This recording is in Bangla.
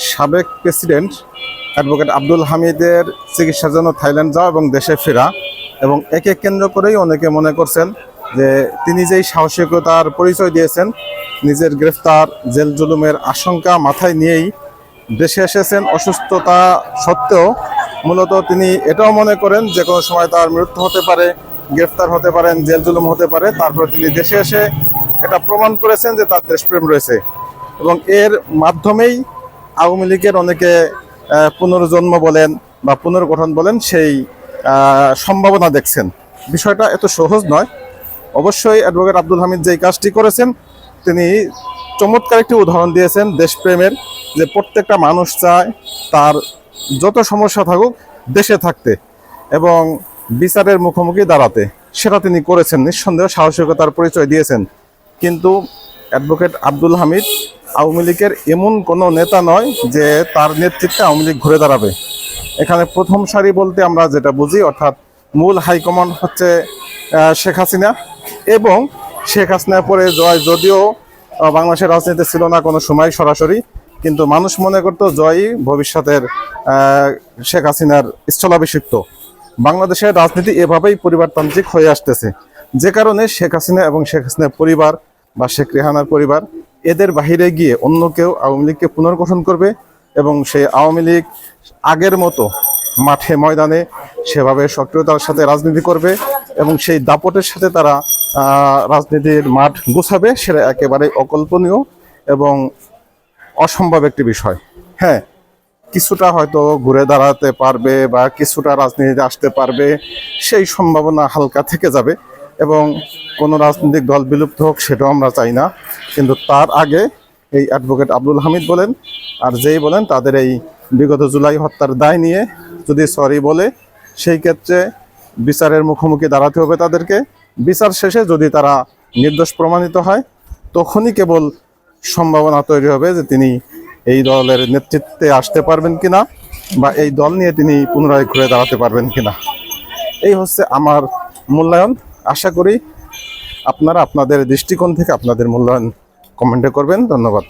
সাবেক প্রেসিডেন্ট অ্যাডভোকেট আব্দুল হামিদের চিকিৎসার জন্য থাইল্যান্ড যাওয়া এবং দেশে ফেরা, এবং একে কেন্দ্র করেই অনেকে মনে করছেন যে তিনি যেই সাহসিকতার পরিচয় দিয়েছেন, নিজের গ্রেফতার জেল জুলুমের আশঙ্কা মাথায় নিয়েই দেশে এসেছেন অসুস্থতা সত্ত্বেও, মূলত তিনি এটাও মনে করেন যে কোনো সময় তার মৃত্যু হতে পারে, গ্রেফতার হতে পারেন, জেল জুলুম হতে পারে। তারপরে তিনি দেশে এসে এটা প্রমাণ করেছেন যে তার দেশপ্রেম রয়েছে, এবং এর মাধ্যমেই আওয়ামী লীগের অনেকে পুনর্জন্ম বলেন বা পুনর্গঠন বলেন সেই সম্ভাবনা দেখছেন। বিষয়টা এত সহজ নয়। অবশ্যই অ্যাডভোকেট আব্দুল হামিদ যেই কাজটি করেছেন, তিনি চমৎকার একটি উদাহরণ দিয়েছেন দেশপ্রেমের, যে প্রত্যেকটা মানুষ চায় তার যত সমস্যা থাকুক দেশে থাকতে এবং বিচারের মুখোমুখি দাঁড়াতে। সেটা তিনি করেছেন, নিঃসন্দেহ সাহসিকতার পরিচয় দিয়েছেন। কিন্তু অ্যাডভোকেট আব্দুল হামিদ আওয়ামী লীগের এমন কোনো নেতা নয় যে তার নেতৃত্বে আওয়ামী লীগ ঘুরে দাঁড়াবে। এখানে প্রথম সারি বলতে আমরা যেটা বুঝি, অর্থাৎ মূল হাইকমান্ড হচ্ছে শেখ হাসিনা, এবং শেখ হাসিনার পরে জয় যদিও বাংলাদেশের রাজনীতিতে ছিল না কোনো সময় সরাসরি, কিন্তু মানুষ মনে করতো জয়ই ভবিষ্যতের শেখ হাসিনার স্থলাভিষিক্ত। বাংলাদেশের রাজনীতি এভাবেই পরিবারতান্ত্রিক হয়ে আসতেছে, যে কারণে শেখ হাসিনা এবং শেখ হাসিনার পরিবার বা শেখ রেহানার পরিবার এদের বাহিরে গিয়ে অন্য কেউ আওয়ামী লীগকে পুনর্গঠন করবে, এবং সেই আওয়ামী লীগ আগের মতো মাঠে ময়দানে সেভাবে সক্রিয়তার সাথে রাজনীতি করবে এবং সেই দাপটের সাথে তারা রাজনীতির মাঠ গোছাবে। সেটা একেবারে অকল্পনীয় এবং অসম্ভব একটি বিষয়। হ্যাঁ, কিছুটা হয়তো ঘুরে দাঁড়াতে পারবে বা কিছুটা রাজনীতিতে আসতে পারবে, সেই সম্ভাবনা হালকা থেকে যাবে, এবং কোনো রাজনৈতিক দল বিলুপ্ত হোক সেটাও আমরা চাই না। কিন্তু তার আগে এই অ্যাডভোকেট আব্দুল হামিদ বলেন আর যেই বলেন, তাদের এই বিগত জুলাই হত্যার দায় নিয়ে যদি সরি বলে, সেই ক্ষেত্রে বিচারের মুখোমুখি দাঁড়াতে হবে তাদেরকে। বিচার শেষে যদি তারা নির্দোষ প্রমাণিত হয়, তখনই কেবল সম্ভাবনা তৈরি হবে যে তিনি এই দলের নেতৃত্বে আসতে পারবেন কিনা বা এই দল নিয়ে তিনি পুনরায় ঘুরে দাঁড়াতে পারবেন কিনা। এই হচ্ছে আমার মূল্যায়ন। আশা করি আপনারা আপনাদের দৃষ্টিকোণ থেকে আপনাদের মূল্যায়ন কমেন্টে করবেন। ধন্যবাদ।